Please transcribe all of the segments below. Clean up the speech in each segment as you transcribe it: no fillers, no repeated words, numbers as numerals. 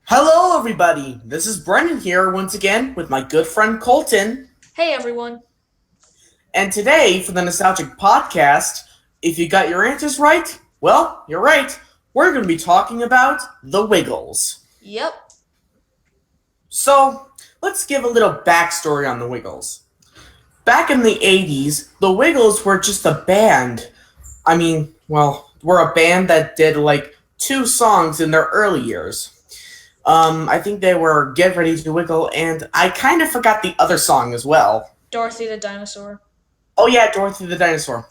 Hello, everybody. This is Brennan here once again with my good friend Colton. Hey everyone. And today, for the Nostalgic Podcast, if you got your answers right, well, you're right. We're going to be talking about the Wiggles. Yep. So, let's give a little backstory on the Wiggles. Back in the 80s, the Wiggles were just a band. We're a band that did like two songs in their early years. I think they were Get Ready to Wiggle, and I kind of forgot the other song as well. Dorothy the dinosaur. Oh, yeah, Dorothy the Dinosaur.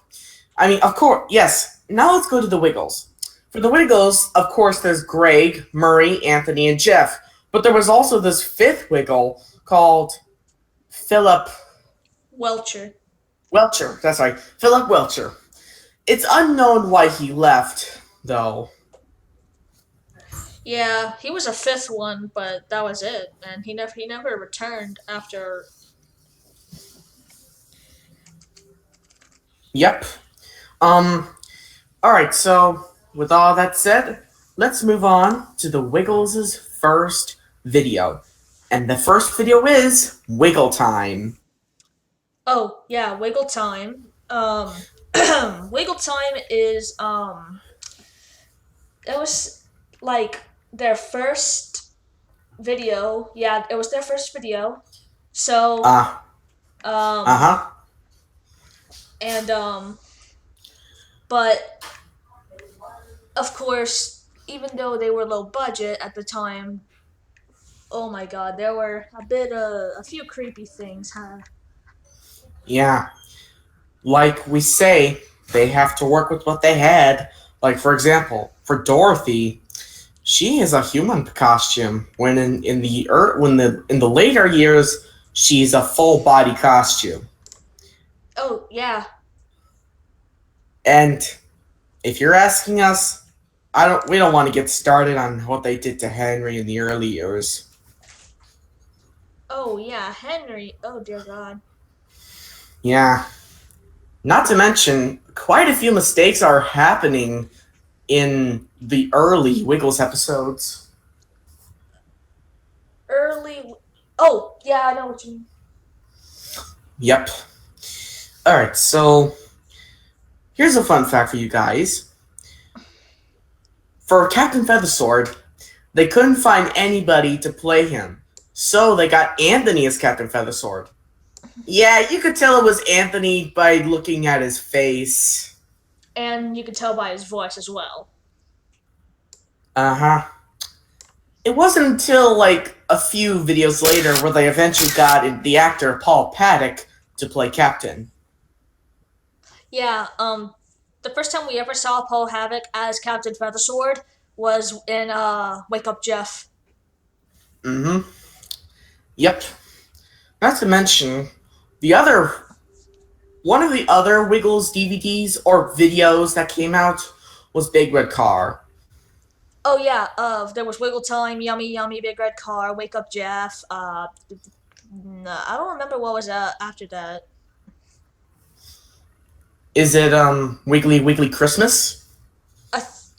Of course, yes. Now let's go to the Wiggles. For the Wiggles, of course, there's Greg, Murray, Anthony, and Jeff. But there was also this fifth Wiggle called Philip Welcher. Welcher. That's right, Philip Welcher. It's unknown why he left, though. Yeah, he was a fifth one, but that was it, and he never returned after. Yep. Alright, so with all that said, let's move on to the Wiggles' first video. And the first video is Wiggle Time. Oh yeah, Wiggle Time. Wiggle Time is it was like their first video. Yeah, it was their first video. So Uh, um uh-huh. and but of course, even though they were low budget at the time, oh my god, there were a few creepy things, huh? Yeah. Like we say, they have to work with what they had. Like, for example, for Dorothy, she is a human costume. When in the later years, she's a full body costume. Oh yeah, And if you're asking us, we don't want to get started on what they did to Henry in the early years. oh yeah, Henry. Oh dear God. Yeah. Not to mention, quite a few mistakes are happening in the early Wiggles episodes. Early. Oh yeah, I know what you mean. Yep. Alright, so here's a fun fact for you guys. For Captain Feathersword, they couldn't find anybody to play him, so they got Anthony as Captain Feathersword. Yeah, you could tell it was Anthony by looking at his face. And you could tell by his voice as well. Uh-huh. It wasn't until like a few videos later where they eventually got the actor Paul Paddock to play Captain. Yeah. The first time we ever saw Paul Havoc as Captain Feathersword was in Wake Up Jeff. Mm-hmm. Yep. Not to mention, the other one of the other Wiggles DVDs or videos that came out was Big Red Car. Oh yeah. There was Wiggle Time, Yummy Yummy, Big Red Car, Wake Up Jeff. I don't remember what was after that. Is it Wiggly Wiggly Christmas?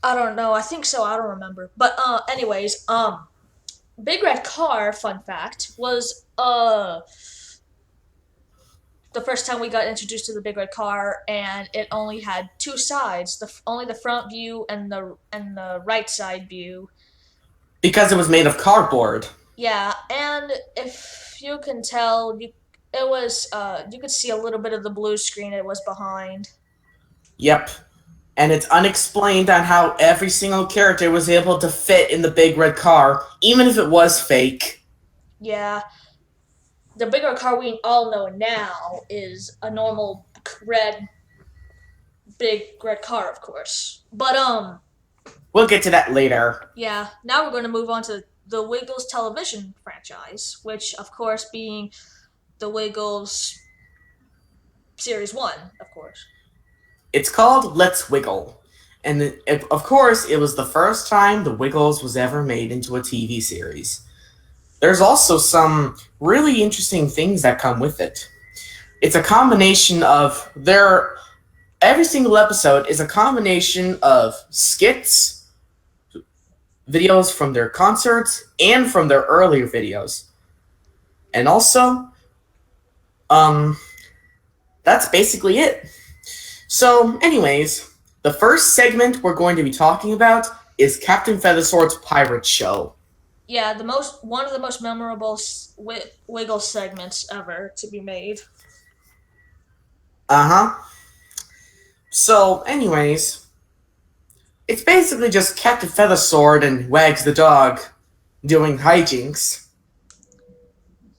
I don't know. I think so. I don't remember. But anyways, Big Red Car, fun fact, was the first time we got introduced to the Big Red Car, and it only had two sides, only the front view and the right side view. Because it was made of cardboard. Yeah, and if you can tell, it was you could see a little bit of the blue screen it was behind. Yep. And it's unexplained on how every single character was able to fit in the Big Red Car, even if it was fake. Yeah, the Big Red Car we all know now is a normal red Big Red Car, of course. But We'll get to that later. yeah, now we're going to move on to the Wiggles television franchise, which, of course, being the Wiggles Series 1, of course. It's called Let's Wiggle. And of course, it was the first time the Wiggles was ever made into a TV series. There's also some really interesting things that come with it. It's a combination of every single episode is a combination of skits, videos from their concerts and from their earlier videos. And also, um, that's basically it. So, anyways, the first segment we're going to be talking about is Captain Feathersword's Pirate Show. Yeah, one of the most memorable Wiggle segments ever to be made. Uh huh. So, anyways, it's basically just Captain Feathersword and Wags the dog doing hijinks.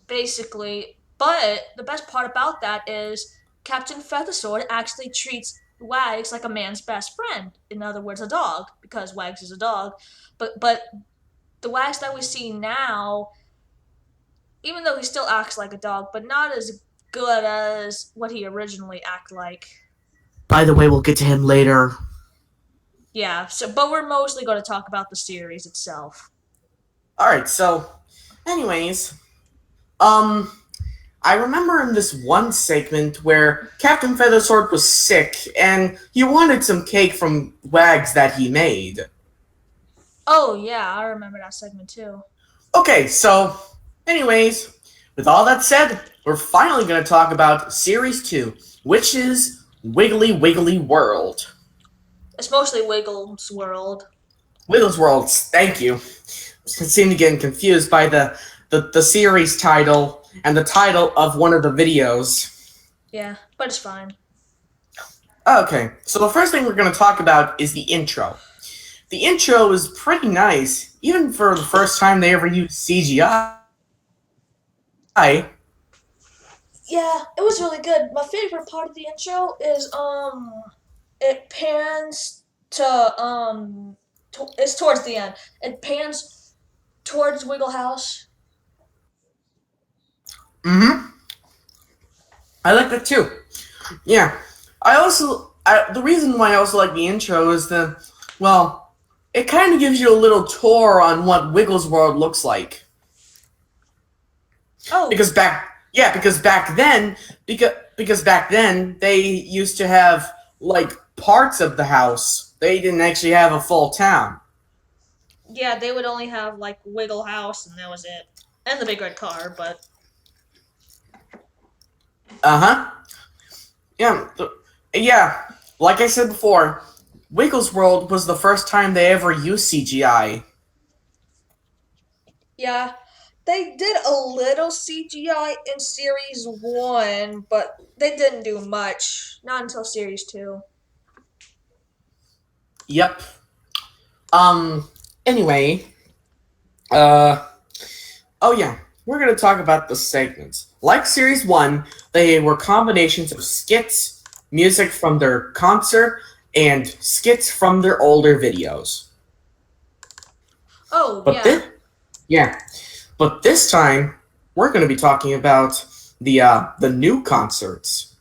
Basically, but the best part about that is Captain Feathersword actually treats Wags like a man's best friend. In other words, a dog, because Wags is a dog. But the Wags that we see now, even though he still acts like a dog, but not as good as what he originally acted like. By the way, we'll get to him later. Yeah, but we're mostly going to talk about the series itself. Alright, so, anyways, I remember in this one segment where Captain Feathersword was sick and he wanted some cake from Wags that he made. Oh, yeah, I remember that segment too. Okay, so, anyways, with all that said, we're finally going to talk about Series 2, which is Wiggly Wiggly World. It's mostly Wiggles World. Wiggles World, thank you. I seem to get confused by the series title and the title of one of the videos. Yeah, but it's fine. Okay, so the first thing we're going to talk about is the intro. The intro is pretty nice, even for the first time they ever used CGI. Yeah, it was really good. My favorite part of the intro is it pans to it's towards the end. It pans towards Wiggle House. Mm-hmm. I like that too. Yeah. The reason why I also like the intro is it kind of gives you a little tour on what Wiggles World looks like. Oh. Because back then they used to have like parts of the house. They didn't actually have a full town. Yeah, they would only have like Wiggle House and that was it. And the big red car, but Uh-huh. Yeah, like I said before, Wiggles World was the first time they ever used CGI. yeah, they did a little CGI in Series 1, but they didn't do much. Not until Series 2. Yep. Anyway, oh yeah, we're gonna talk about the segments. Like Series 1, they were combinations of skits, music from their concert, and skits from their older videos. Oh, But yeah. But this time, we're gonna be talking about the new concerts.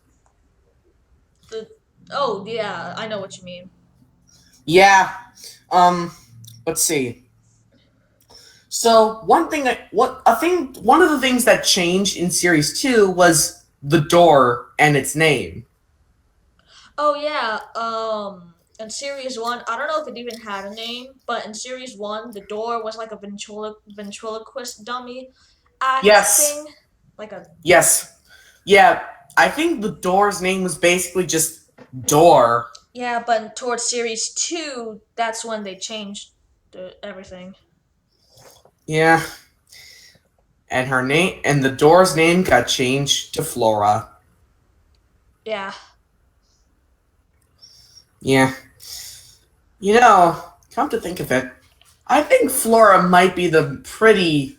Oh, yeah, I know what you mean. Yeah. Let's see. So one of the things that changed in Series 2 was the door and its name. Oh, yeah, in Series 1, I don't know if it even had a name, but in Series 1, the door was like a ventriloquist dummy act Yes. thing. Like a... Yes. Yeah, I think the door's name was basically just Door. Yeah, but towards Series 2, that's when they changed everything. Yeah. And the door's name got changed to Flora. Yeah. Yeah. You know, come to think of it, I think Flora might be the pretty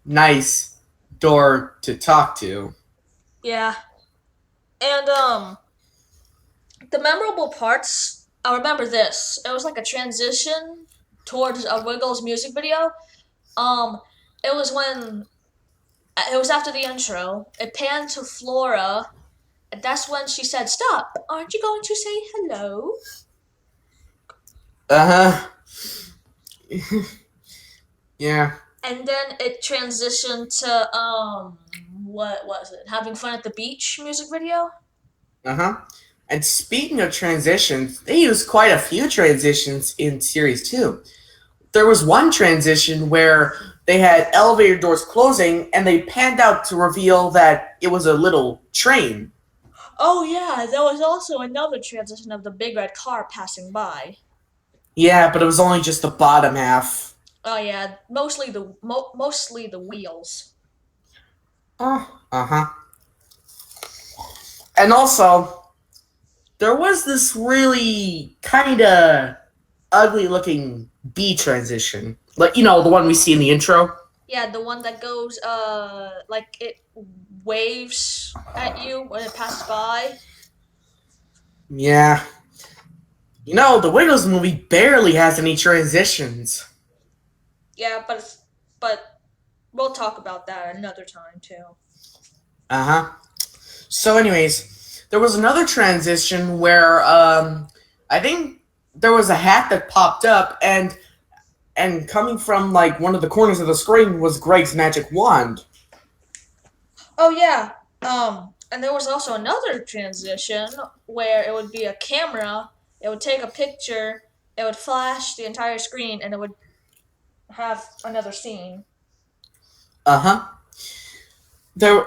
nice door to talk to. Yeah. And, the memorable parts, I remember this. It was like a transition towards a Wiggles music video. It was after the intro. It panned to Flora, and that's when she said, "Stop! Aren't you going to say hello?" Uh-huh. Yeah. And then it transitioned to what was it? Having fun at the beach music video. Uh-huh. And speaking of transitions, they use quite a few transitions in Series 2. there was one transition where they had elevator doors closing and they panned out to reveal that it was a little train. Oh yeah, there was also another transition of the big red car passing by. Yeah, but it was only just the bottom half. Oh yeah, mostly the wheels. Oh, uh-huh. And also, there was this really kind of ugly looking B transition. Like, the one we see in the intro. Yeah, the one that goes like it waves at you when it passes by. Yeah. The Wiggles movie barely has any transitions. Yeah, but we'll talk about that another time too. Uh-huh. So anyways, there was another transition where I think there was a hat that popped up and coming from like one of the corners of the screen was Greg's magic wand. Oh yeah. And there was also another transition where it would be a camera, it would take a picture, it would flash the entire screen, and it would have another scene. Uh-huh. There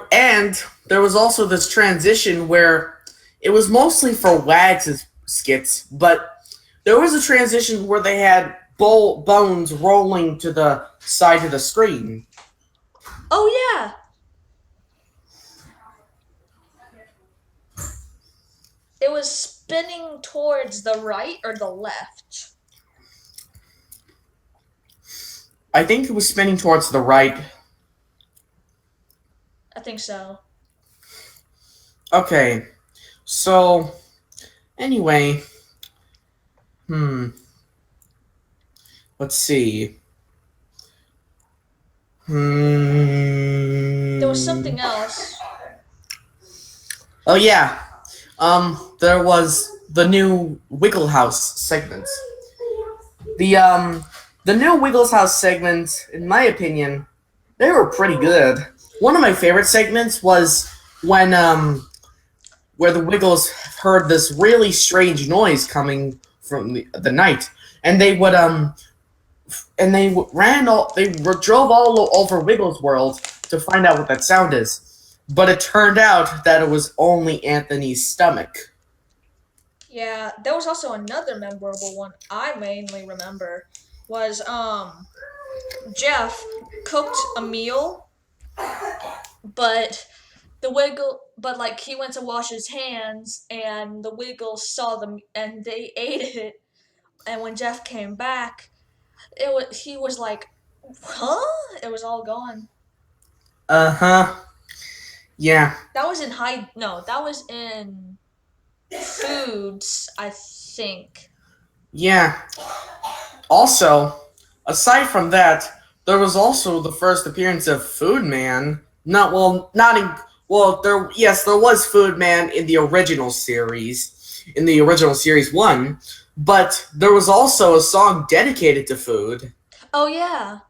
was also this transition where it was mostly for Wags' skits, but there was a transition where they had bones rolling to the side of the screen. Oh yeah. It was spinning towards the right or the left. I think it was spinning towards the right. I think so. Okay. So, anyway, let's see. There was something else. Oh yeah. There was the new Wiggle House segments. The new Wiggles House segments, in my opinion, they were pretty good. One of my favorite segments was when where the Wiggles heard this really strange noise coming from the night, and they would drove all over Wiggles World to find out what that sound is. But it turned out that it was only Anthony's stomach. Yeah, there was also another memorable one I mainly remember was Jeff cooked a meal, but but like he went to wash his hands and the Wiggles saw them and they ate it, and when Jeff came back, he was like, "Huh?" It was all gone. Uh-huh. Yeah. That was in high no, that was in foods, I think. Yeah. Also, aside from that, there was also the first appearance of Food Man. Not in there. Yes, there was Food Man in the original series one, but there was also a song dedicated to food. Oh yeah.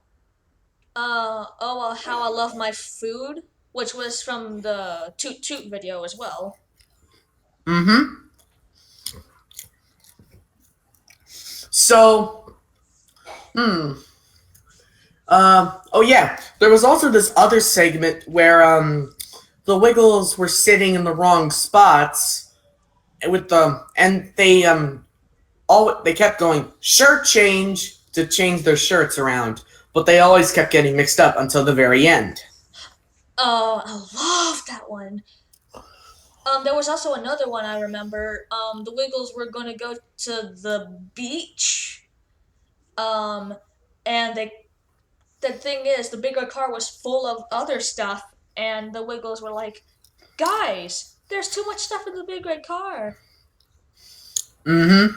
Oh well, how I love my food, which was from the Toot Toot video as well. Mm-hmm. So, hmm. Oh yeah, there was also this other segment where the Wiggles were sitting in the wrong spots and they kept going shirt change to change their shirts around, but they always kept getting mixed up until the very end. Oh, I love that one. There was also another one I remember. The Wiggles were going to go to the beach. Um, and the thing is, the bigger car was full of other stuff, and the Wiggles were like, "Guys, there's too much stuff in the big red car." Mm-hmm.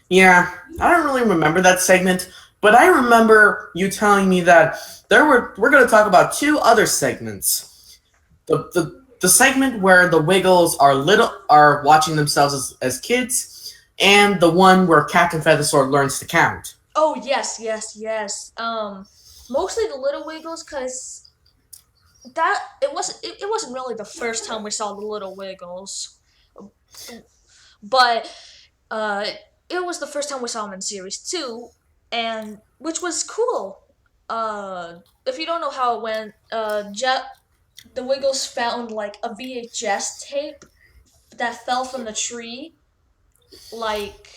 Yeah, I don't really remember that segment, but I remember you telling me that we're going to talk about two other segments. The segment where the Wiggles are watching themselves as kids, and the one where Captain Feathersword learns to count. Oh yes, yes, yes. Mostly the Little Wiggles, cause it wasn't really the first time we saw the Little Wiggles, but uh, it was the first time we saw them in series two, and which was cool. If you don't know how it went, the Wiggles found like a VHS tape that fell from the tree, like,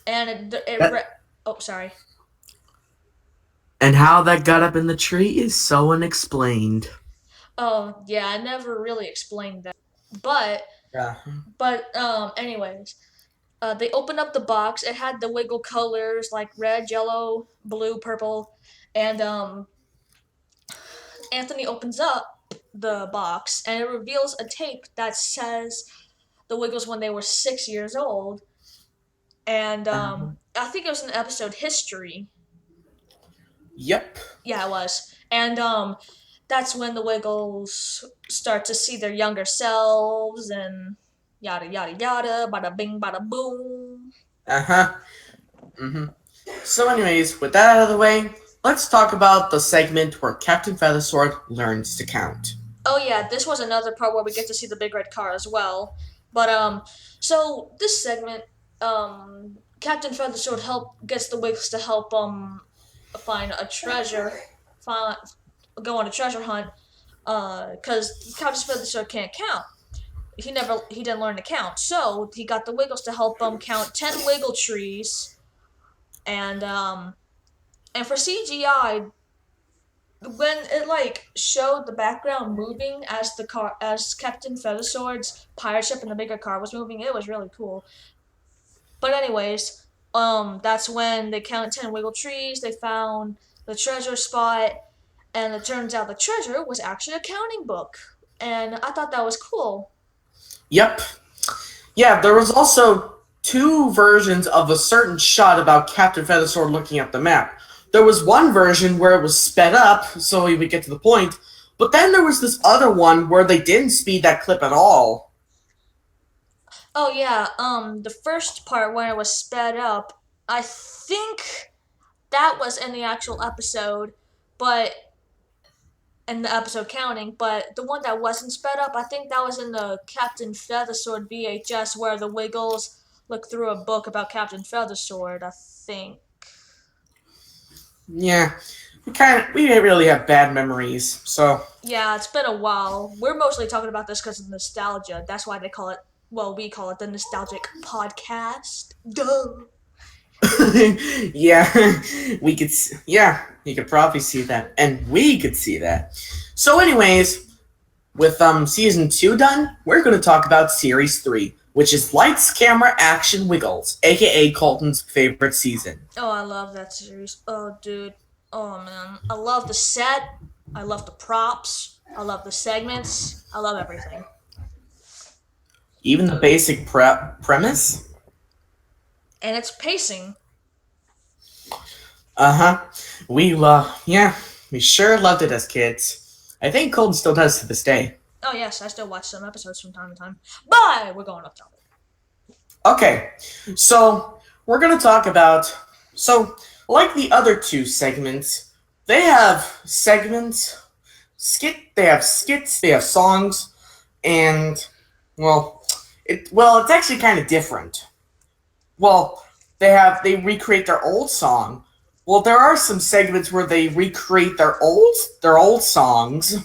and That, oh, sorry. and how that got up in the tree is so unexplained. Oh, yeah, I never really explained that. But, Yeah. anyways, they opened up the box. It had the Wiggle colors like red, yellow, blue, purple, and Anthony opens up the box and it reveals a tape that says the Wiggles when they were 6 years old, and Uh, I think it was an episode history. yep. Yeah, it was, and that's when the Wiggles start to see their younger selves and yada yada yada, bada bing, bada boom. Uh huh. Hmm. So, anyways, with that out of the way, let's talk about the segment where Captain Feathersword learns to count. Oh yeah, this was another part where we get to see the big red car as well. But so this segment, Captain Feathersword gets the Wiggles to help find a treasure, find go on a treasure hunt. Because Captain Feathersword can't count. He didn't learn to count, so he got the Wiggles to help him count 10 Wiggle trees, and for CGI, when it like showed the background moving as the car as Captain Feathersword's pirate ship and the bigger car was moving, it was really cool. But anyways, that's when they counted 10 Wiggle trees. They found the treasure spot, and it turns out the treasure was actually a counting book, and I thought that was cool. Yep. Yeah, there was also two versions of a certain shot about Captain Feathersword looking at the map. There was one version where it was sped up so he would get to the point, but then there was this other one where they didn't speed that clip at all. Oh yeah, the first part when it was sped up, I think that was in the actual episode, but in the episode counting, but the one that wasn't sped up, I think that was in the Captain Feathersword VHS where the Wiggles look through a book about Captain Feathersword, I think. Yeah, we didn't really have bad memories, so Yeah, it's been a while. We're mostly talking about this because of nostalgia. That's why they call it, well, we call it the Nostalgic Podcast. Duh. yeah, yeah, you could probably see that, and we could see that. So, anyways, with season 2 done, we're going to talk about series 3, which is Lights, Camera, Action, Wiggles, aka Colton's favorite season. Oh, I love that series. Oh, dude. Oh, man. I love the set. I love the props. I love the segments. I love everything. Even the basic premise. And it's pacing. Uh huh. Yeah, we sure loved it as kids. I think Colton still does to this day. Oh, yes, I still watch some episodes from time to time. But we're going off topic. Okay, so we're gonna talk about like the other two segments, they have segments, they have skits, they have songs, and it's actually kind of different. Well, they recreate their old song. Well, there are some segments where they recreate their old songs,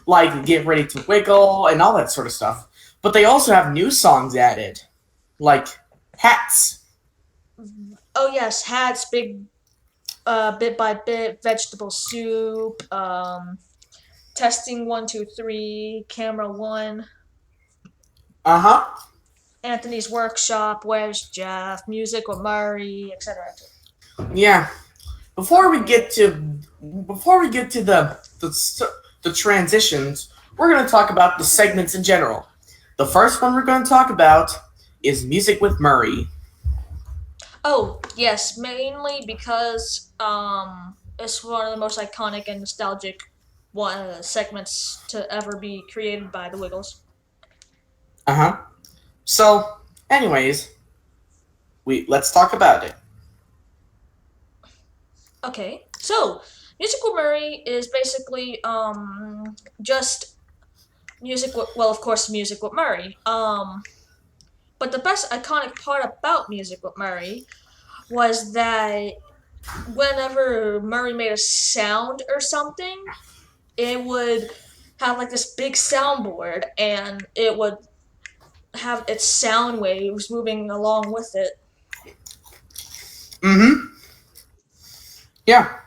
like Get Ready to Wiggle and all that sort of stuff. But they also have new songs added, like Hats. Oh, yes, hats, bit by bit, vegetable soup, testing 1, 2, 3, camera 1, Uh huh. Anthony's workshop, where's Jeff, music with Murray, etc. Yeah. Before we get to the transitions, we're going to talk about the segments in general. The first one we're going to talk about is Music with Murray. Oh, yes, mainly because it's one of the most iconic and nostalgic segments to ever be created by the Wiggles. Uh huh. So, anyways, let's talk about it. Okay, so Music with Murray is basically just music. Well, of course, Music with Murray. But the best iconic part about Music with Murray was that whenever Murray made a sound or something, it would have like this big soundboard, and it would have its sound waves moving along with it. Mm-hmm. Yeah.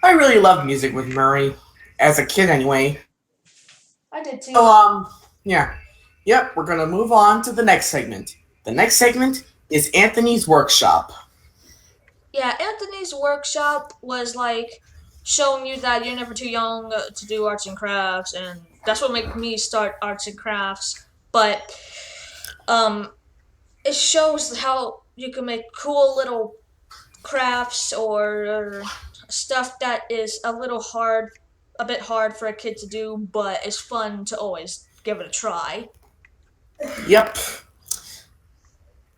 I really loved music with Murray. As a kid, anyway. I did too. So, yeah. Yep, we're gonna move on to the next segment. The next segment is Anthony's Workshop. Yeah, Anthony's workshop was like showing you that you're never too young to do arts and crafts, and that's what made me start arts and crafts. But um, it shows how you can make cool little crafts or stuff that is a bit hard for a kid to do, but it's fun to always give it a try. Yep.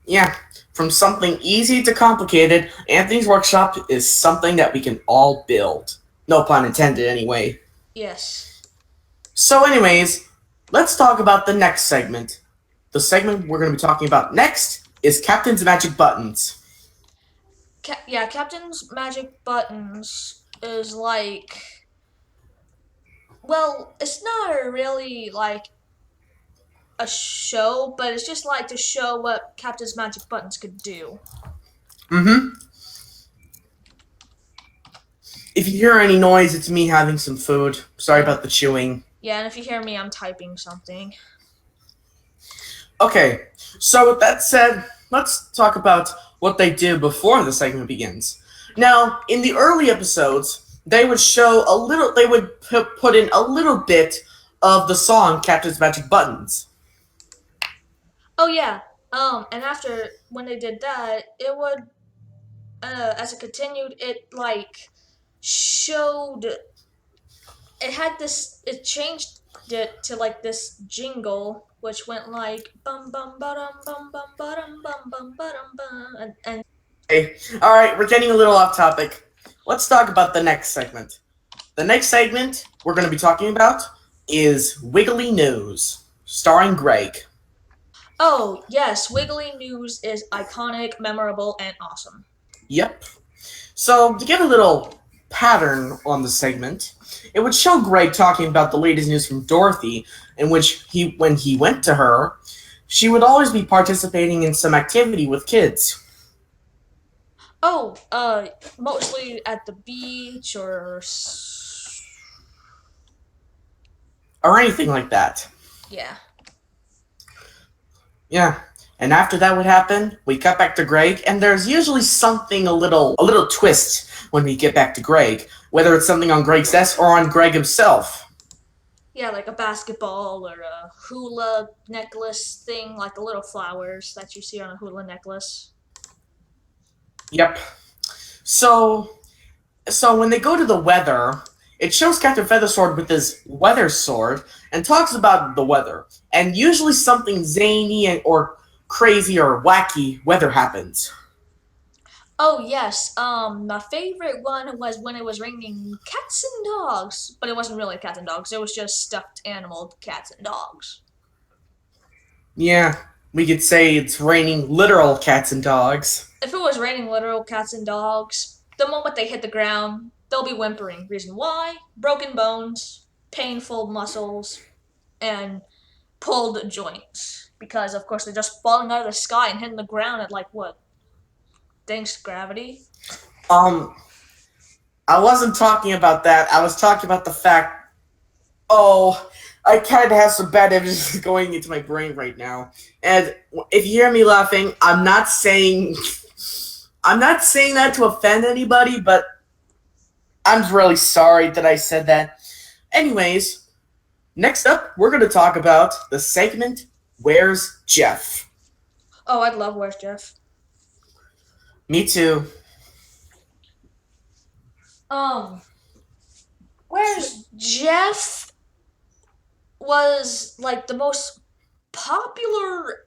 Yeah. From something easy to complicated, Anthony's Workshop is something that we can all build. No pun intended, anyway. Yes. So, anyways, let's talk about the next segment. The segment we're going to be talking about next is Captain's Magic Buttons. Yeah, Captain's Magic Buttons is like, well, it's not really like a show, but it's just like to show what Captain's Magic Buttons could do. Mm-hmm. If you hear any noise, it's me having some food. Sorry about the chewing. Yeah, and if you hear me, I'm typing something. Okay, so with that said, let's talk about what they did before the segment begins. Now, in the early episodes, they would show a little, they would put in a little bit of the song Captain's Magic Buttons. Oh yeah. And after when they did that, it would as it continued, it like showed it changed it to like this jingle which went like bum bum ba-dum bum bum ba-dum bum bum, and Hey, alright, we're getting a little off topic. Let's talk about the next segment. The next segment we're going to be talking about is Wiggly News, starring Greg. oh yes, Wiggly News is iconic, memorable, and awesome. Yep. So, to get a little pattern on the segment, it would show Greg talking about the latest news from Dorothy, in which when he went to her, she would always be participating in some activity with kids. Oh, mostly at the beach Or anything like that. yeah. Yeah. And after that would happen, we cut back to Greg, and there's usually something a little twist when we get back to Greg, whether it's something on Greg's desk or on Greg himself. Yeah, like a basketball or a hula necklace thing, like the little flowers that you see on a hula necklace. Yep. So when they go to the weather, it shows Captain Feathersword with his weather sword and talks about the weather. And usually something zany or crazy or wacky weather happens. Oh yes, my favorite one was when it was raining cats and dogs, but it wasn't really cats and dogs. It was just stuffed animal cats and dogs. Yeah, we could say it's raining literal cats and dogs. If it was raining literal cats and dogs, the moment they hit the ground, they'll be whimpering. Reason why? Broken bones, painful muscles, and pulled joints. Because of course they're just falling out of the sky and hitting the ground at like what? Thanks gravity. Um, I wasn't talking about that. I was talking about the fact. Oh, I kind of have some bad images going into my brain right now. And if you hear me laughing, I'm not saying that to offend anybody, but I'm really sorry that I said that. Anyways, next up, we're going to talk about the segment Where's Jeff? Oh, I'd love Where's Jeff. Me too. Where's Jeff was like the most popular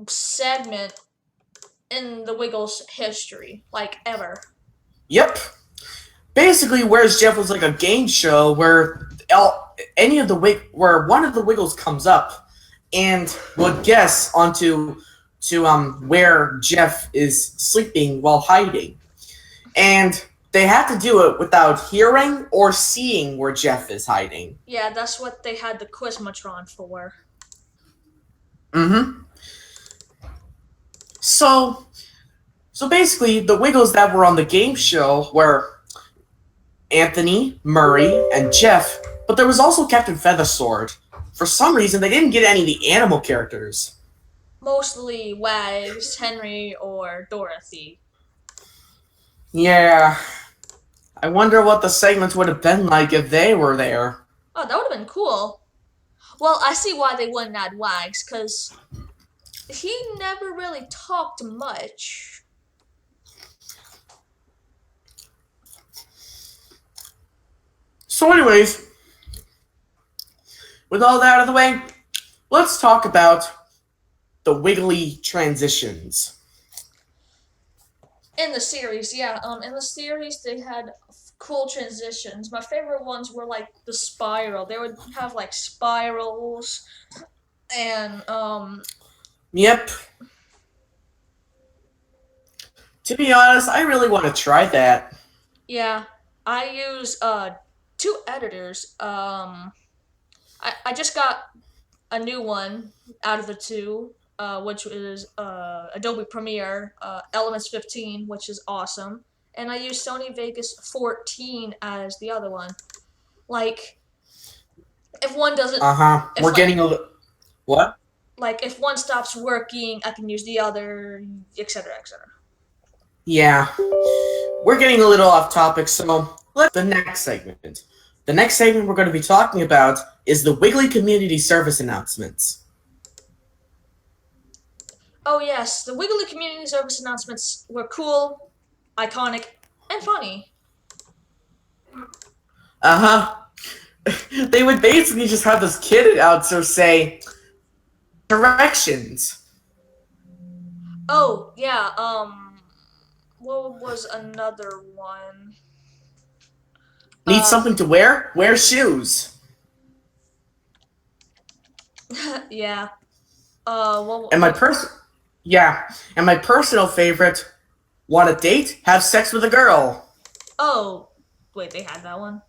segment in the Wiggles history, like ever. Yep. Basically, Where's Jeff was like a game show where where one of the Wiggles comes up and would guess onto to where Jeff is sleeping while hiding, and they have to do it without hearing or seeing where Jeff is hiding. Yeah, that's what they had the Quizmatron for. Mm-hmm. So, so basically, the Wiggles that were on the game show were Anthony, Murray, and Jeff, but there was also Captain Feathersword. For some reason, they didn't get any of the animal characters. Mostly Wags, Henry, or Dorothy. Yeah, I wonder what the segments would have been like if they were there. Oh, that would have been cool. Well, I see why they wouldn't add Wags, because he never really talked much. So, anyways, with all that out of the way, let's talk about the Wiggly transitions. In the series, yeah. In the series, they had cool transitions. My favorite ones were like the spiral. They would have like spirals, and Yep. To be honest, I really want to try that. yeah. I use two editors. I just got a new one out of the two, which is Adobe Premiere Elements 15, which is awesome, and I use Sony Vegas 14 as the other one. Like, if one doesn't, Uh huh. if We're getting a little. What? like if one stops working, I can use the other, etc., etc. Yeah. We're getting a little off topic, so let's the next segment. The next segment we're going to be talking about is the Wiggly Community Service announcements. Oh yes, the Wiggly Community Service announcements were cool, iconic, and funny. Uh huh. They would basically just have this kid announcer say directions. Oh yeah, what was another one? Need something to wear? Wear shoes. Yeah. And my personal favorite, want a date? Have sex with a girl. Oh, wait, they had that one.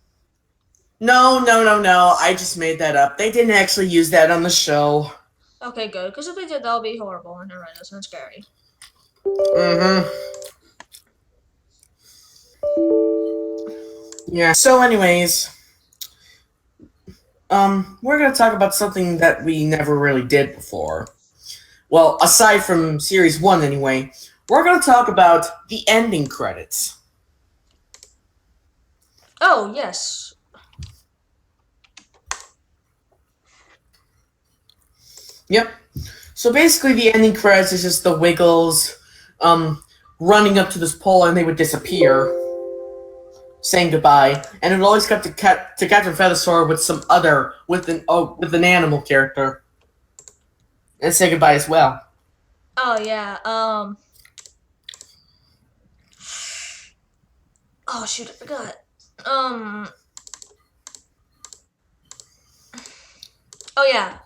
No. I just made that up. They didn't actually use that on the show. Okay, good. Because if they did, that would be horrible and horrendous and scary. Mm-hmm. Yeah. So, anyways, we're gonna talk about something that we never really did before. Well, aside from series one, anyway, we're gonna talk about the ending credits. Oh, yes. Yep. So basically, the ending credits is just the Wiggles, running up to this pole, and they would disappear, saying goodbye, and it would always cut to Captain Feathersword with an animal character, and say goodbye as well. Oh, yeah. Oh, shoot, I forgot. Oh, yeah.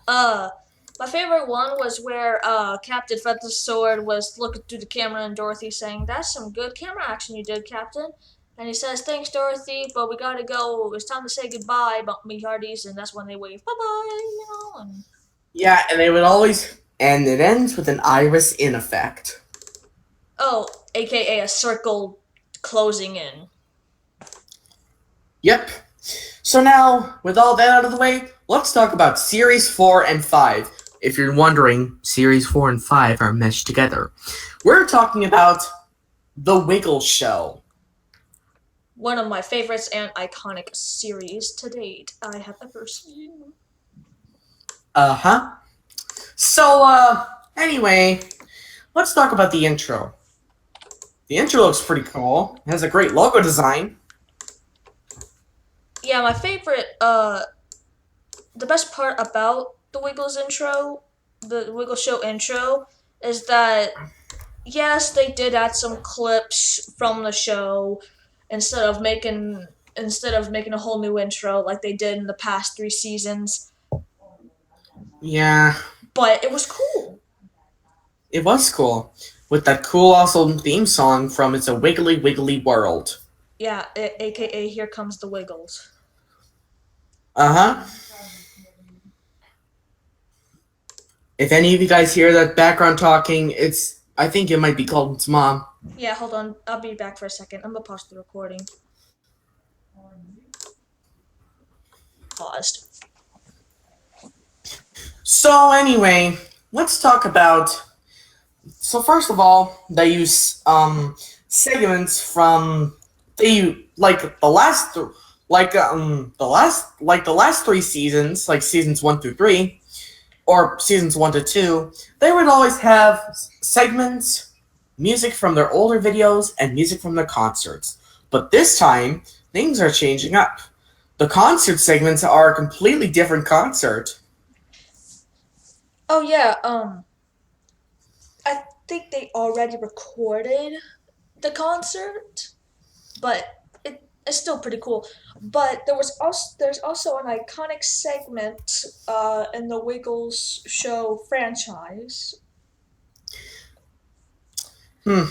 My favorite one was where Captain Feathersword was looking through the camera and Dorothy saying, "That's some good camera action you did, Captain." And he says, "Thanks, Dorothy, but we gotta go. It's time to say goodbye, me hearties." And that's when they wave, "Bye bye," you know. And Yeah, and they would always, and it ends with an iris in effect. oh, aka a circle closing in. Yep. So now, with all that out of the way, let's talk about Series 4 and 5. If you're wondering, Series 4 and 5 are meshed together. We're talking about The Wiggle Show. One of my favorites and iconic series to date I have ever seen. Uh-huh. So, anyway, let's talk about the intro. The intro looks pretty cool. It has a great logo design. Yeah, my favorite, the best part about the Wiggles intro, the Wiggle Show intro, is that yes, they did add some clips from the show instead of making a whole new intro like they did in the past 3 seasons. Yeah. But it was cool. It was cool. With that cool, awesome theme song from It's a Wiggly Wiggly World. Yeah, aka Here Comes the Wiggles. Uh huh. If any of you guys hear that background talking, I think it might be Colton's mom. Yeah, hold on. I'll be back for a second. I'm gonna pause the recording. Paused. So anyway, let's talk about. So first of all, they use segments from like the last three seasons, like seasons 1 through 3, or seasons 1 to 2. They would always have segments, music from their older videos, and music from their concerts. But this time, things are changing up. The concert segments are a completely different concert. Oh yeah, I think they already recorded the concert, but it's still pretty cool. But there's also an iconic segment in the Wiggles show franchise, Hmm,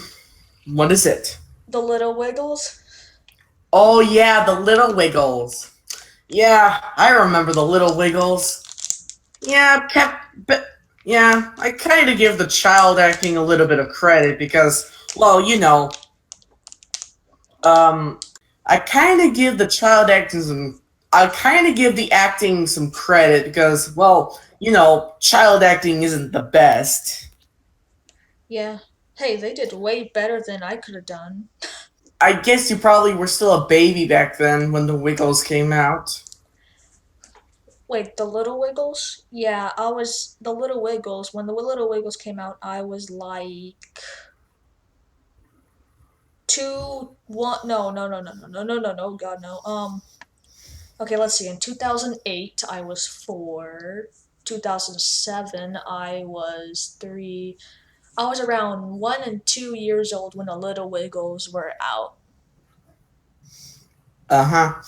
what is it? The Little Wiggles. Oh yeah, the Little Wiggles. Yeah, I remember the Little Wiggles. Yeah, but yeah, I kind of give the child acting a little bit of credit because, well, um, I kind of give the child acting some. I kind of give the acting some credit because, well, child acting isn't the best. Yeah. Hey, they did way better than I could have done. I guess you probably were still a baby back then when the Wiggles came out. Wait, the Little Wiggles? Yeah, I was the Little Wiggles. When the Little Wiggles came out, I was like two, one. No, God, no. Okay, let's see. In 2008, I was 4. 2007, I was 3. I was around 1 and 2 years old when the Little Wiggles were out. Uh huh.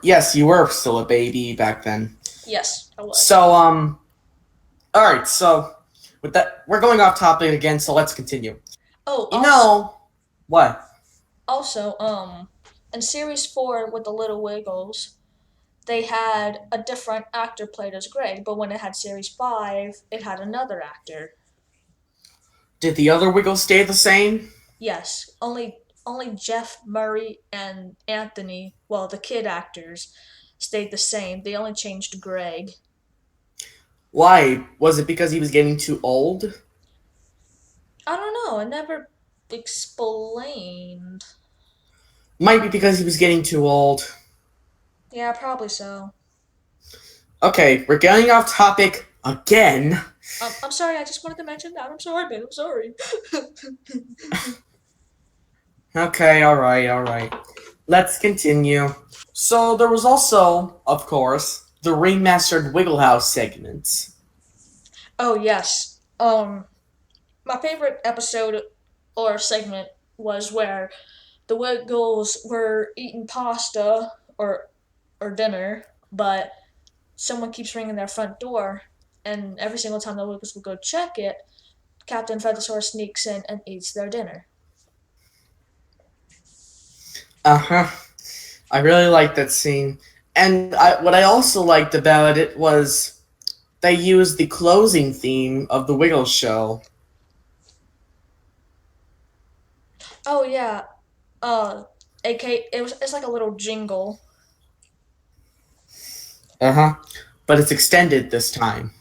Yes, you were still a baby back then. Yes, I was. So all right. So with that, we're going off topic again. So let's continue. Oh, You know what? also, in series 4 with the Little Wiggles, they had a different actor played as Greg, but when it had series 5, it had another actor. Did the other Wiggles stay the same? Yes, only Jeff Murray and Anthony, well, the kid actors, stayed the same. They only changed Greg. Why? Was it because he was getting too old? I don't know. It never explained. Might be because he was getting too old. Yeah, probably so. Okay, we're getting off topic again. I'm sorry. I just wanted to mention that. I'm sorry, man. I'm sorry. Okay, alright. Let's continue. So there was also, of course, the remastered Wiggle House segments. Oh yes. My favorite episode or segment was where the Wiggles were eating pasta or dinner, but someone keeps ringing their front door, and every single time the Wiggles will go check it, Captain Feathersaur sneaks in and eats their dinner. Uh huh. I really liked that scene. And what I also liked about it was they used the closing theme of the Wiggles show. Oh yeah. Uh, it's like a little jingle. Uh huh. But it's extended this time.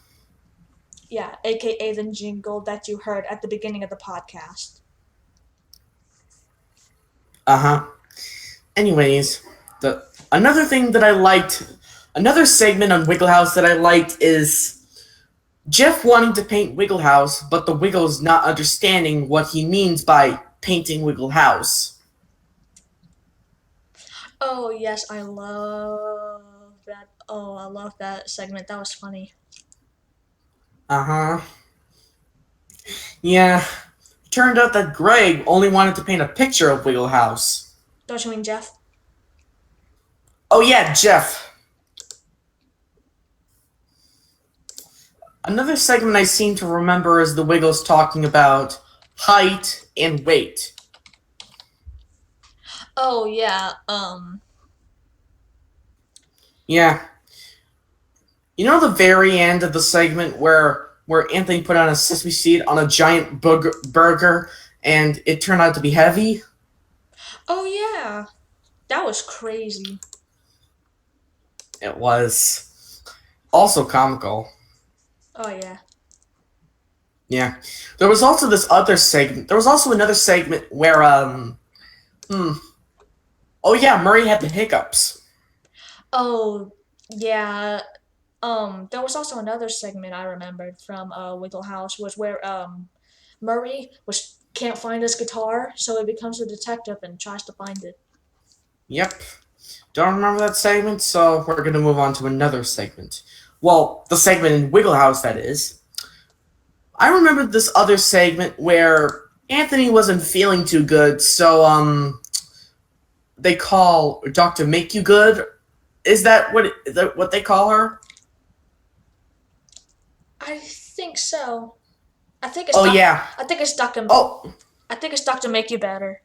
Yeah, aka the jingle that you heard at the beginning of the podcast. Uh huh. Anyways, another thing that I liked, another segment on Wiggle House that I liked is Jeff wanting to paint Wiggle House, but the Wiggles not understanding what he means by painting Wiggle House. Oh yes, I love that. Oh, I love that segment. That was funny. Uh huh. Yeah. It turned out that Greg only wanted to paint a picture of Wiggle House. Don't you mean Jeff? Oh yeah, Jeff. Another segment I seem to remember is the Wiggles talking about height and weight. Oh yeah. Yeah. You know the very end of the segment where Anthony put on a sesame seed on a giant burger and it turned out to be heavy? Oh yeah. That was crazy. It was also comical. Oh yeah. Yeah. There was also this other segment. There was also another segment where hmm. Oh yeah, Murray had the hiccups. Oh yeah. There was also another segment I remembered from Wiggle House was where Murray was can't find his guitar, so he becomes a detective and tries to find it. Yep. Don't remember that segment, so we're gonna move on to another segment. Well, the segment in Wiggle House, that is. I remember this other segment where Anthony wasn't feeling too good, so they call Doctor Make You Good. Is that what they call her? I think so. I think it's Oh doc. yeah. I think it's Doctor. Oh I think it's Doctor Make You Better.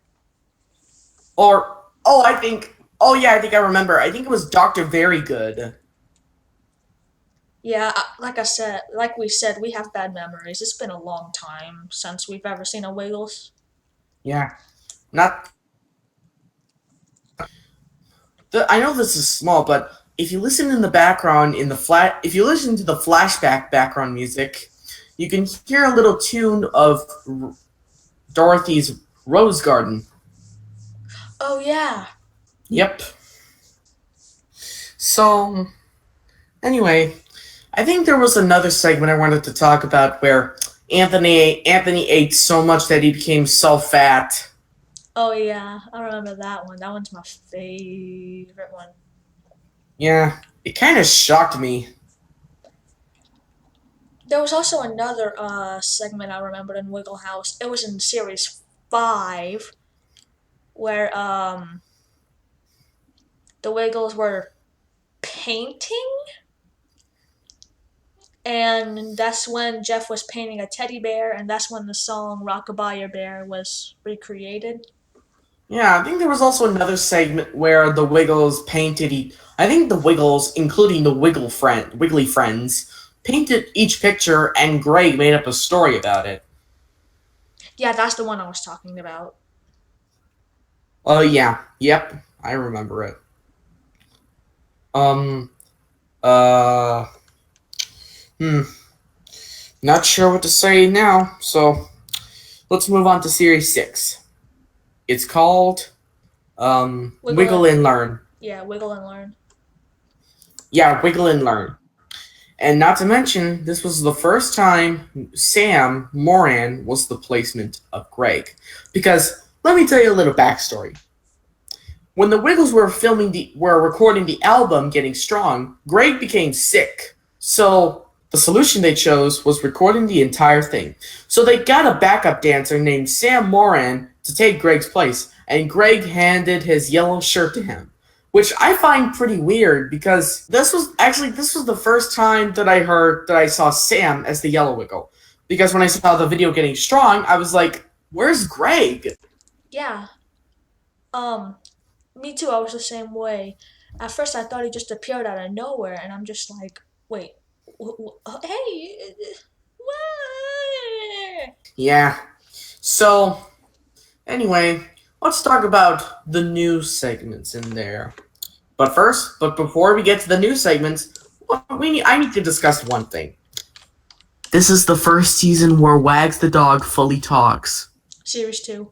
or oh I think oh yeah, I think I remember. I think it was Doctor Very Good. Yeah, like I said, like we said, we have bad memories. It's been a long time since we've ever seen a Wiggles. Yeah. Not I know this is small, but if you listen in the background if you listen to the flashback background music, you can hear a little tune of Dorothy's Rose Garden. Oh yeah, Yep. So anyway, I think there was another segment I wanted to talk about where Anthony ate so much that he became so fat. oh yeah, I remember that one. That one's my favorite one. Yeah, it kind of shocked me. There was also another segment I remembered in Wiggle House. It was in series 5 where the Wiggles were painting, and that's when Jeff was painting a teddy bear, and that's when the song Rockabye Your Bear was recreated. Yeah, I think there was also another segment where the Wiggles painted. I think the Wiggles, including the Wiggly friends, painted each picture, and Greg made up a story about it. Yeah, that's the one I was talking about. Oh yeah, yep, I remember it. Um, uh, hmm, not sure what to say now. So let's move on to Series 6. It's called Wiggle Wiggle and and Learn. yeah, Wiggle and Learn. Yeah, Wiggle and Learn. And not to mention, this was the first time Sam Moran was the placement of Greg. Because let me tell you a little backstory. When the Wiggles were recording the album Getting Strong, Greg became sick. So the solution they chose was recording the entire thing. So they got a backup dancer named Sam Moran to take Greg's place, and Greg handed his yellow shirt to him. Which I find pretty weird because this was the first time that I saw Sam as the Yellow Wiggle. Because when I saw the video Getting Strong, I was like, "Where's Greg?" Yeah. Um, Me too. I was the same way. At first, I thought he just appeared out of nowhere, and I'm just like, wait, hey, what? Yeah. So anyway, let's talk about the new segments in there. But before we get to the new segments, I need to discuss one thing. This is the first season where Wags the dog fully talks. Series 2.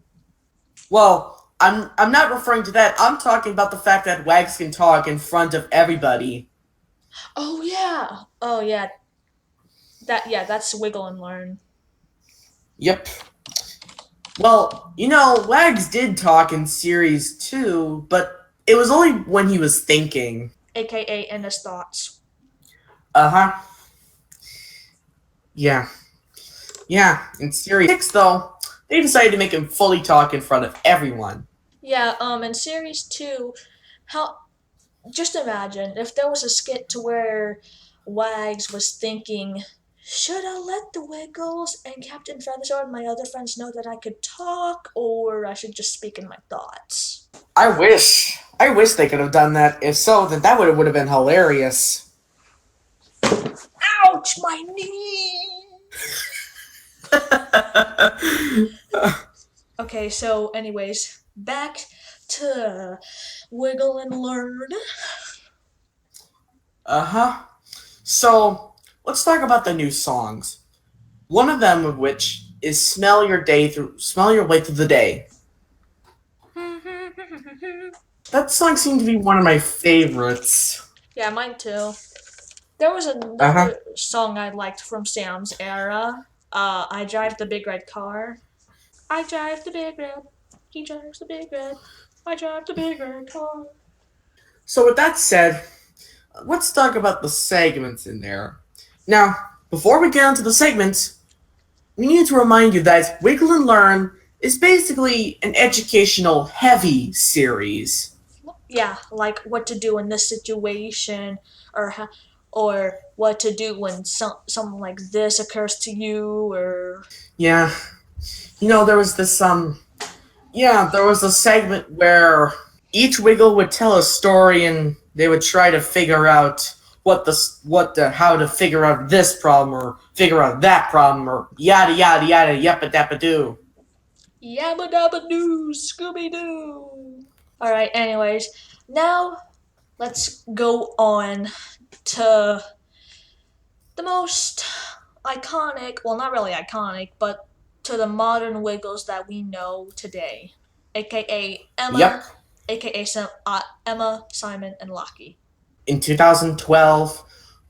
Well, I'm not referring to that. I'm talking about the fact that Wags can talk in front of everybody. Oh yeah. Oh yeah. That's Wiggle and Learn. Yep. Well, Wags did talk in series 2, but it was only when he was thinking. AKA in his thoughts. Uh-huh. Yeah. Yeah. In series 6 though, they decided to make him fully talk in front of everyone. Yeah, in series 2, how just imagine if there was a skit to where Wags was thinking should I let the Wiggles and Captain Feathersword and my other friends know that I could talk, or I should just speak in my thoughts? I wish. I wish they could have done that. If so, then that would have been hilarious. Ouch, my knee! Okay, so anyways, back to Wiggle and Learn. Uh-huh. So, let's talk about the new songs. One of them of which is Smell Your Way Through the Day. That song seemed to be one of my favorites. Yeah, mine too. There was another Uh-huh. song I liked from Sam's era. I Drive the Big Red Car. I drive the big red. He drives the big red. I drive the big red car. So with that said, let's talk about the segments in there. Now, before we get into the segments, we need to remind you that Wiggle and Learn is basically an educational heavy series. Yeah, like what to do in this situation, or what to do when something like this occurs to you, or Yeah, there was there was a segment where each Wiggle would tell a story and they would try to figure out how to figure out this problem or figure out that problem or yada yada yada yappa dappa doo. yabba dabba doo, Scooby Doo. All right. Anyways, now let's go on to the most iconic, well, not really iconic, but to the modern Wiggles that we know today, aka Yep. Emma, aka Emma, Simon, and Lockie. In 2012,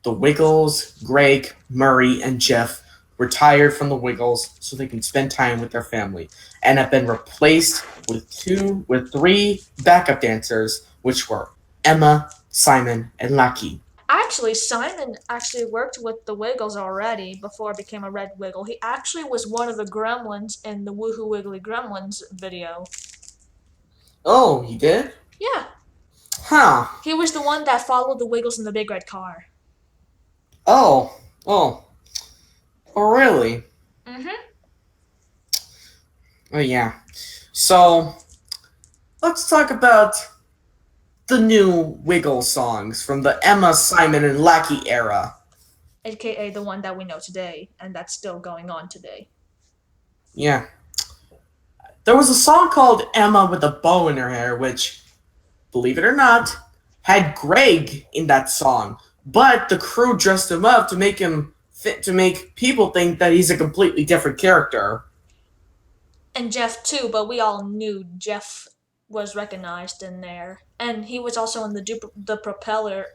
the Wiggles, Greg, Murray, and Jeff retired from the Wiggles so they can spend time with their family and have been replaced with three backup dancers, which were Emma, Simon, and Lucky. Actually, Simon actually worked with the Wiggles already before it became a Red Wiggle. He actually was one of the gremlins in the Woohoo Wiggly Gremlins video. Oh, he did? Yeah. Huh. He was the one that followed the Wiggles in the big red car. Oh. Oh, really? Mm-hmm. Oh, yeah. So, let's talk about the new Wiggle songs from the Emma, Simon, and Lackey era. AKA the one that we know today, and that's still going on today. Yeah. There was a song called Emma with a Bow in Her Hair, which, believe it or not, had Greg in that song. But the crew dressed him up to make people think that he's a completely different character. And Jeff too, but we all knew Jeff was recognized in there, and he was also in the Propeller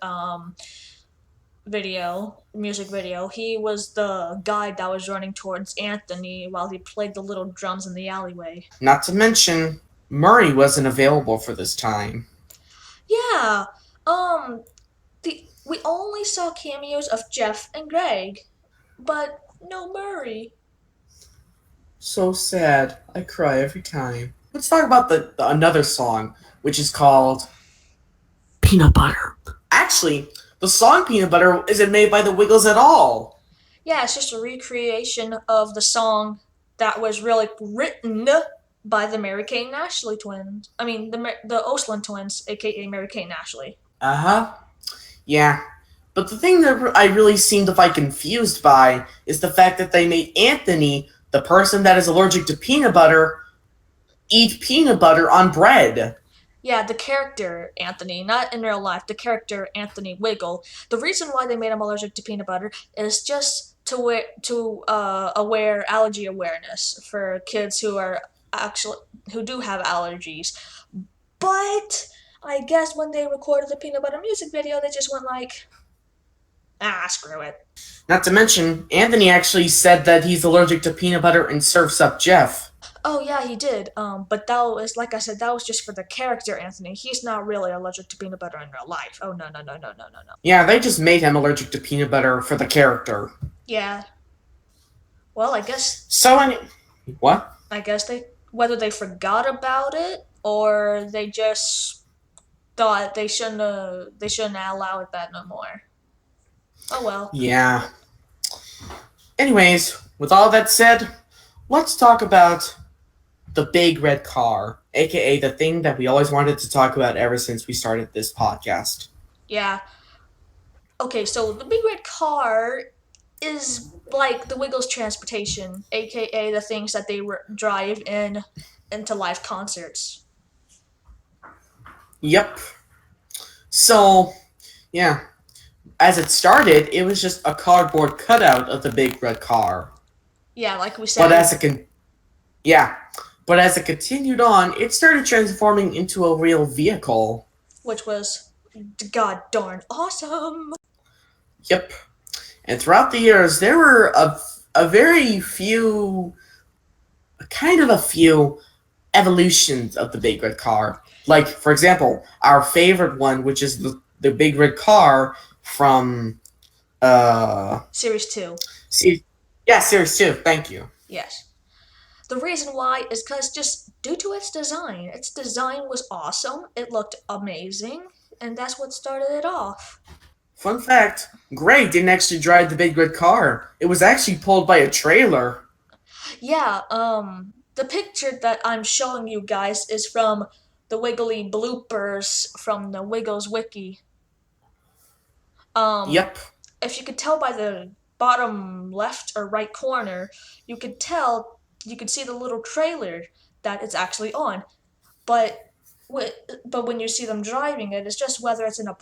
music video. He was the guy that was running towards Anthony while he played the little drums in the alleyway. Not to mention, Murray wasn't available for this time. Yeah, we only saw cameos of Jeff and Greg, but no Murray. So sad. I cry every time. Let's talk about the another song, which is called Peanut Butter. Actually, the song Peanut Butter isn't made by the Wiggles at all. Yeah, it's just a recreation of the song that was really written by the Mary Kate and Ashley twins. I mean, the Osland twins, aka Mary Kate and Ashley. Uh-huh. Yeah. But the thing that I really seem to find confused by is the fact that they made Anthony, the person that is allergic to peanut butter, eat peanut butter on bread. Yeah, the character Anthony, not in real life, the character Anthony Wiggle. The reason why they made him allergic to peanut butter is just aware allergy awareness for kids who do have allergies. But I guess when they recorded the peanut butter music video, they just went like, screw it. Not to mention, Anthony actually said that he's allergic to peanut butter and surfs up Jeff. Oh yeah, he did. But that was, like I said, that was just for the character Anthony. He's not really allergic to peanut butter in real life. Oh no. Yeah, they just made him allergic to peanut butter for the character. Yeah. Well, I guess. What? I guess whether they forgot about it or they just thought they shouldn't allow it that no more. Oh well. Yeah. Anyways, with all that said, let's talk about the big red car, aka the thing that we always wanted to talk about ever since we started this podcast. Yeah. Okay, so the big red car is like the Wiggles transportation, aka the things that they drive into live concerts. Yep. So, yeah, as it started, it was just a cardboard cutout of the big red car. Yeah, like we But said. yeah, but as it continued on, it started transforming into a real vehicle. Which was god darn awesome. Yep. And throughout the years, there were a very few, kind of a few evolutions of the big red car. Like, for example, our favorite one, which is the big red car from Series 2. Series 2. Thank you. Yes. The reason why is because just due to its design. Its design was awesome, it looked amazing, and that's what started it off. Fun fact: Greg didn't actually drive the big red car. It was actually pulled by a trailer. Yeah, the picture that I'm showing you guys is from the Wiggly bloopers from the Wiggles wiki. Yep. If you could tell by the bottom left or right corner, you could see the little trailer that it's actually on. But but when you see them driving it, it's just whether it's in a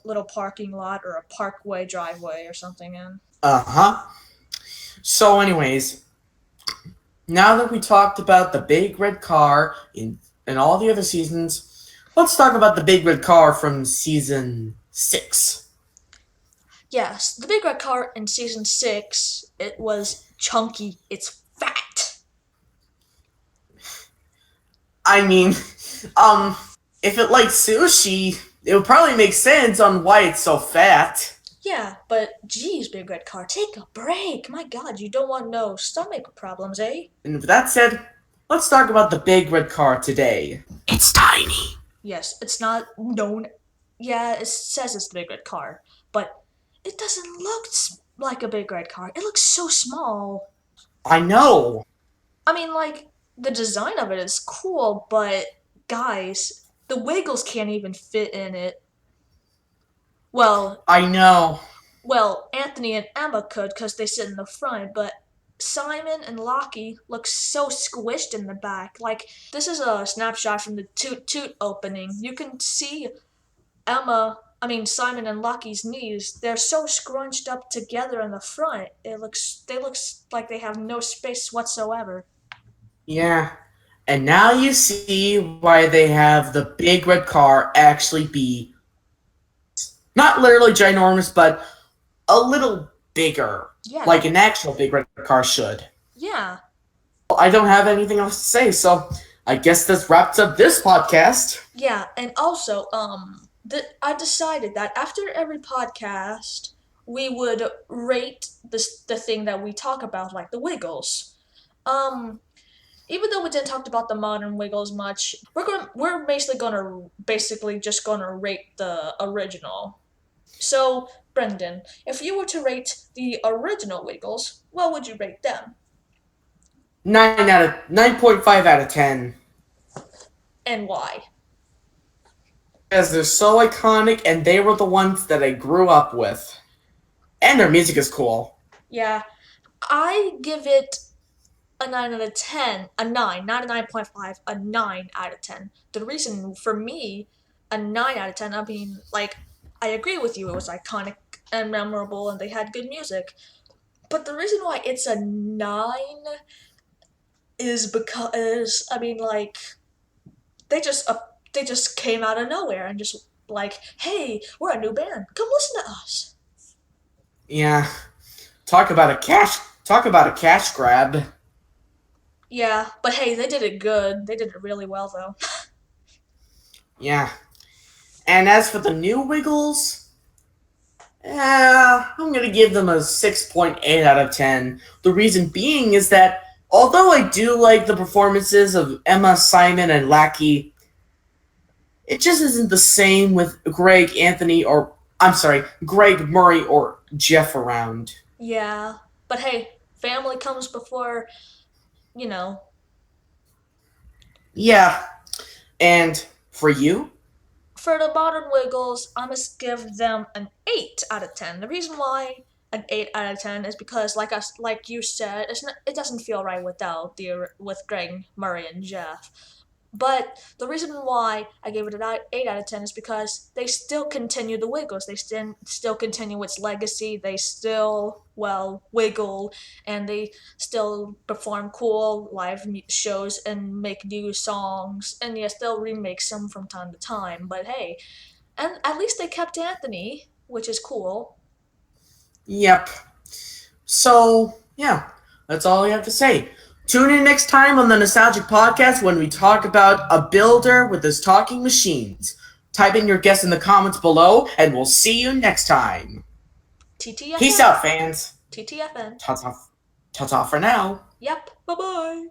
little parking lot or a parkway driveway or something. And Uh-huh. So anyways, now that we talked about the big red car in all the other seasons, let's talk about the big red car from season 6. yes, the big red car in season 6, it was chunky. It's fat. I mean, if it likes sushi, it would probably make sense on why it's so fat. Yeah, but geez, big red car, take a break. My God, you don't want no stomach problems, eh? And with that said, let's talk about the big red car today. It's tiny. Yes, it's not known. Yeah, it says it's the big red car, but it doesn't look like a big red car. It looks so small. I know. I mean, like, the design of it is cool, but guys, the Wiggles can't even fit in it. Well, I know. Anthony and Emma could because they sit in the front, but Simon and Lockie look so squished in the back. Like, this is a snapshot from the Toot Toot opening. You can see Simon and Lockie's knees. They're so scrunched up together in the front. They look like they have no space whatsoever. Yeah. And now you see why they have the big red car actually be not literally ginormous, but a little bigger. Yeah. Like an actual big red car should. Yeah. Well, I don't have anything else to say, so I guess this wraps up this podcast. Yeah, and also, I decided that after every podcast, we would rate the thing that we talk about, like the Wiggles. Even though we didn't talk about the modern Wiggles much, we're basically just gonna rate the original. So, Brendan, if you were to rate the original Wiggles, what would you rate them? 9.5 out of 10. And why? Because they're so iconic, and they were the ones that I grew up with. And their music is cool. Yeah, I give it a 9 out of 10. A 9, not a 9.5, a 9 out of 10. The reason for me, a 9 out of 10, I agree with you, it was iconic and memorable and they had good music. But the reason why it's a 9 is because, they just came out of nowhere and just like, hey, we're a new band. Come listen to us. Yeah. Talk about a cash grab. Yeah, but hey, they did it good. They did it really well, though. Yeah. And as for the new Wiggles, I'm going to give them a 6.8 out of 10. The reason being is that although I do like the performances of Emma, Simon, and Lackey, it just isn't the same with Greg, Murray, or Jeff around. Yeah. But hey, family comes before, you know. Yeah, and for you? For the modern Wiggles, I must give them an 8 out of 10. The reason why an 8 out of 10 is because, like you said, it doesn't feel right with Greg, Murray, and Jeff. But the reason why I gave it an 8 out of 10 is because they still continue the Wiggles. They still continue its legacy. They still, well, wiggle, and they still perform cool live shows and make new songs. And yes, they'll remake some from time to time. But hey, and at least they kept Anthony, which is cool. Yep. So, yeah, that's all I have to say. Tune in next time on the Nostalgic Podcast when we talk about a builder with his talking machines. Type in your guess in the comments below, and we'll see you next time. TTFN. Peace out, fans. TTFN. Ta-ta for now. Yep. Bye bye.